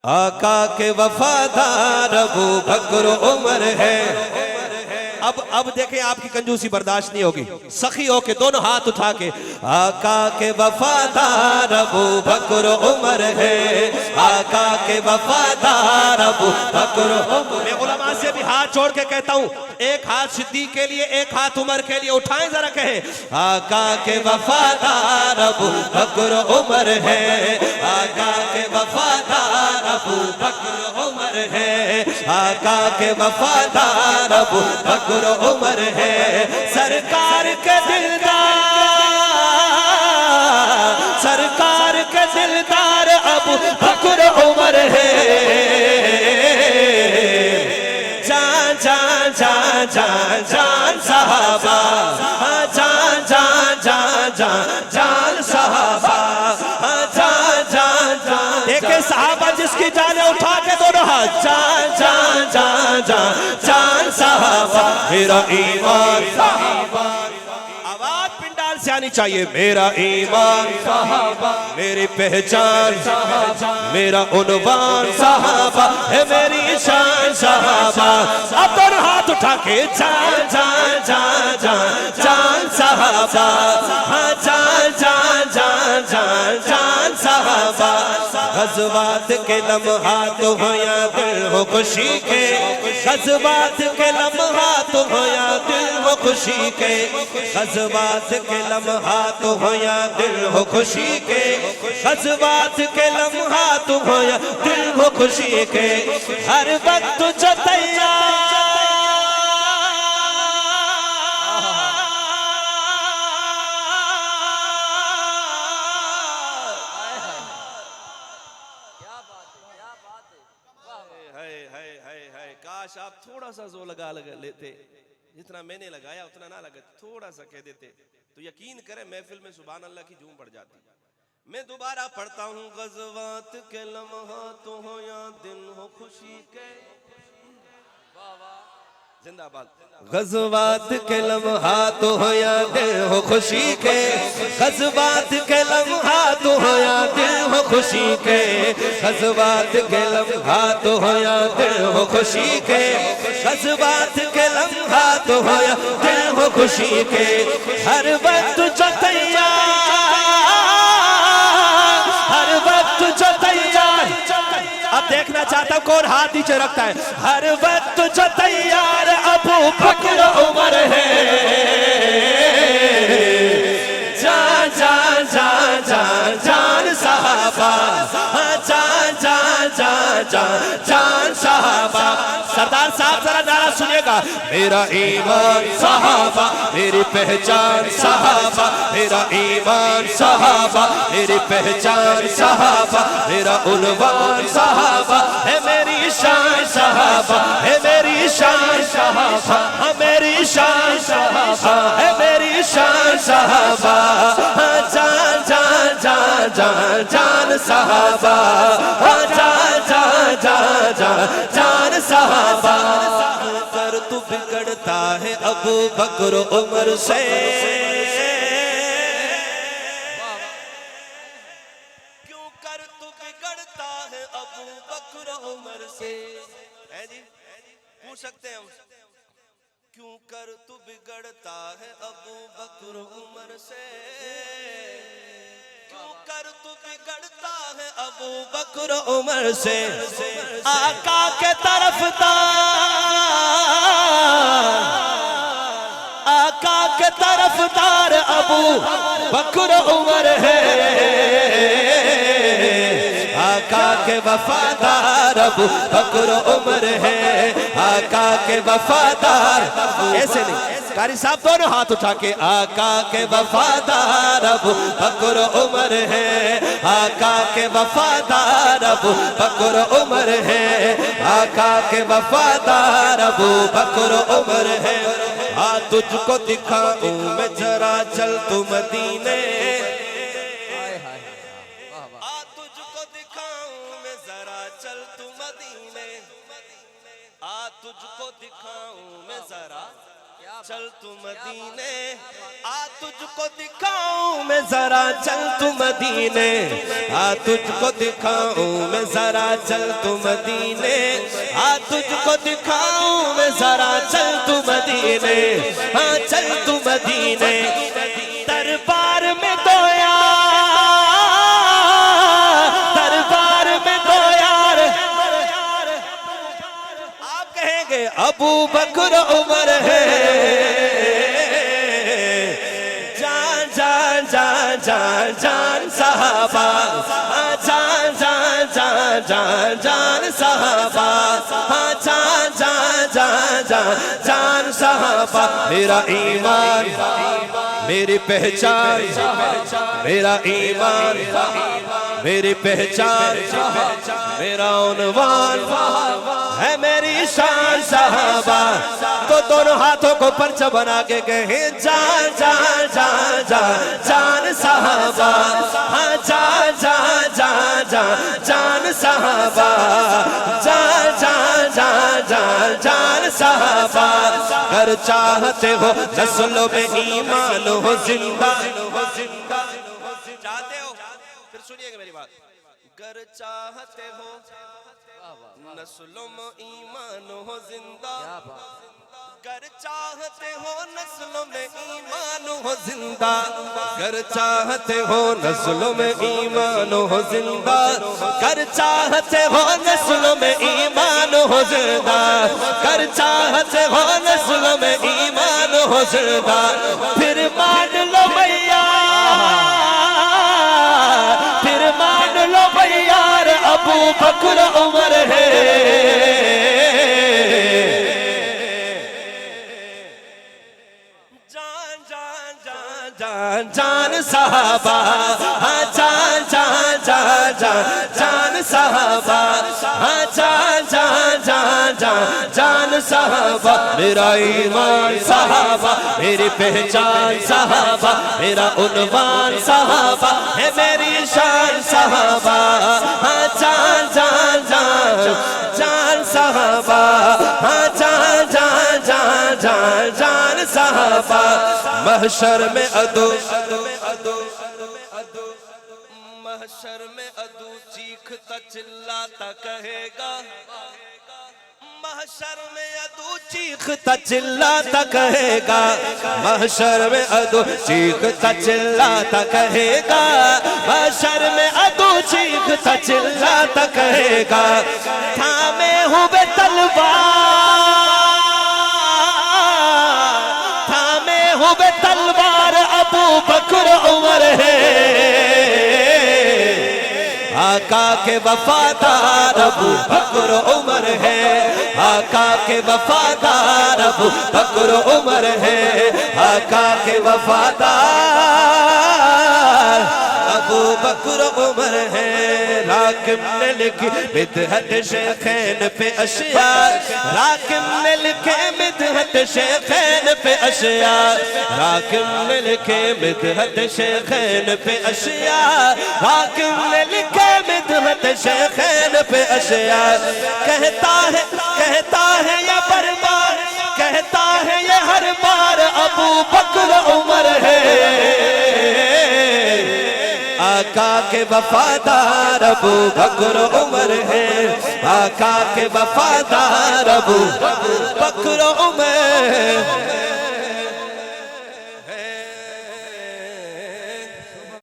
آقا کے وفادار ابو بکر عمر ہے۔ اب دیکھیں آپ کی کنجوسی برداشت نہیں ہوگی، سخی ہو کے دونوں ہاتھ اٹھا کے آقا کے وفادار ابو بکر عمر ہے، آقا کے وفادار ابو بکر عمر۔ میں علماء سے بھی ہاتھ چھوڑ کے کہتا ہوں، ایک ہاتھ صدیق کے لیے ایک ہاتھ عمر کے لیے اٹھائیں، ذرا کہیں آقا کے وفادار ابو بکر عمر ہے، آقا کے وفادار ابو بکر عمر ہے، آقا کے وفادار ابو بکر عمر ہے۔ سرکار کے دلدار، سرکار کے دلدار ابو بکر عمر ہے۔ جان جان جان جان جان صحابہ، جان جان جان جان جان صحابہ، جان جان جان۔ دیکھیں صحابہ جس کی جانیں اٹھا کے دونوں ہاتھ، جان جان جان جان جان صحابہ، میرا ایمان صحابہ۔ آواز پنڈال سے آنی چاہیے، میرا ایمان صحابہ، میری پہچان صحابہ، میرا عنوان صحابہ ہے، میری شان صحابہ۔ اب دونوں ہاتھ اٹھا کے جان جان جان جان جان صحابہ، جان جان جان جان جان صحابہ۔ غزوات کے لمحات ہو یا دل ہو خوشی کے، غزوات کے لمحات ہو یا دل ہو خوشی کے، غزوات کے لمحات ہو یا دل ہو خوشی کے، غزوات کے لمحات ہو یا دل ہو خوشی کے، ہر وقت جو تیار کاش آپ تھوڑا سا زور لگا لیتے، جتنا میں نے لگایا اتنا نہ لگا، تھوڑا سا کہہ دیتے تو یقین کریں محفل میں سبحان اللہ کی جھوم پڑ جاتی۔ میں دوبارہ پڑھتا ہوں، غزوات کے لمحات ہو یا دن ہو خوشی کے، زندہ باد۔ غزوات کے لمحات ہو یا دل ہو خوشی کے، غزوات کے لمحات ہو یا دل ہو خوشی کے، غزوات کے لمحات ہو یا دل ہو خوشی کے، غزوات کے لمحات ہو یا دل ہو خوشی کے، ہر وقت جو تیار، ہر وقت جو تیار۔ اب دیکھنا چاہتا ہوں کون ہاتھ نیچے رکھتا ہے، ہر وقت جو تیار ابو بکر عمر ہے۔ جان جان جان جان جان صحابہ، جان جان جان جان جان صحابہ۔ سردار صاحب ذرا نعرہ سنیے گا، میرا ایمان صحابہ، میری پہچان صحابہ، میرا ایمان صحابہ، میری پہچان صحابہ، میرا عنوان صحابہ ہے، میری شان صحابہ ہے، میری شان صحابہ ہے، میری شان صحابہ ہے، میری شان صحابہ۔ جان جان جان جان جان صحابہ، جان جان جان جان جان صحابہ۔ کر تو بگڑتا ہے ابو بکر عمر سے، کیوں کر تو بگڑتا ہے ابو بکر عمر سے؟ جی پوچھ سکتے ہیں ہم، کیوں کر تو بگڑتا ہے ابو بکر عمر سے، کیوں کر تو بگڑتا ہے ابو بکر عمر سے؟ آقا کے طرف آقا کے طرف دار ابو بکر عمر ہے، آقا کے وفادار ابو بکر عمر ہے، آقا کے وفادار۔ ایسے نہیں، قاری صاحب دونوں ہاتھ اٹھا کے، آقا کے وفادار ابو بکر عمر ہے، آقا کے وفادار ابو بکر عمر ہے، آقا کے وفادار ابو بکر عمر ہے۔ تجھ کو دکھاؤں میں ذرا چل تو مدینے، تجھ کو دکھاؤں میں ذرا چل تو مدینے، تجھ کو دکھاؤں میں ذرا چل تو مدینے آ تجھ کو دکھاؤں میں ذرا چل تو مدینے آ تجھ کو دکھاؤں میں ذرا چل تو مدینے آ تجھ کو دکھاؤں میں ذرا چل تو مدینے ہاں چل تو مدینے دربار میں تو دربار میں تو یار آپ کہیں گے ابو بکر عمر ہے جان جان جان جان جان صحابہ جان جان جان جان جان صحابہ جان جان جان جان جان صحابہ میرا ایمان میری پہچان میرا ایمان میری پہچان میرا عنوان ہے میری شان صحابہ تو دونوں ہاتھوں کو پرچہ بنا کے کہیں جان جان جان جان جان صحابہ ہاں جان جان جان جان جان صحابہ جان جان جان جان جان صحابہ اگر چاہتے ہو نسلوں میں ایمان ہو زندہ چاہتے ہو پھر سنیے گا میری بات اگر چاہتے ہو نسلوں میں ایمان ہو زندہ اگر چاہتے ہو نسلوں میں ایمان ہو زندہ اگر چاہتے ہو نسلوں میں ایمان ہو زندہ اگر چاہتے ہو نسلوں میں ایمان ہو زندہ اگر چاہتے ہو نسلوں میں ایمان ہو زندہ پھر مان لو بھیا پھر مان لو بھیا ابو بکر عمر ہے جان صحابہ جان جان جان جان جان صحابہ جان جان جان جان جان صحابہ میرا ایمان صحابہ میری پہچان صحابہ میرا عنوان صحابہ ہے میری شان صحابہ جان جان جان جان صحابہ جان جان جان جان جان صحابہ محشر میں عدو محشر میں عدو چیختا چلاتا کہے گا محشر میں عدو چیختا چلاتا کہے گا محشر میں عدو چیختا چلاتا کہے گا محشر میں عدو چیختا چلاتا کہے گا تھامے ہوئے تلوار بے تلوار ابو بکر عمر ہے آقا کے وفادار ابو بکر عمر ہے آقا کے وفادار ابو بکر عمر ہے آقا کے وفادار ابو بکر عمر ہے راکم نے لکھی مدحت شیخین پہ اشیاء راکم نے لکھے مدحت شیخین پہ اشیاء راکم نے لکھے مدحت شیخین پہ اشیاء راکم نے لکھے مدحت شیخین پہ اشیاء کہتا ہے یہ بربار کہتا ہے یہ ہر بار ابو بکر عمر ہے آقا کے وفادار ابو بکر عمر ہے آقا کے وفادار ابو بکر عمر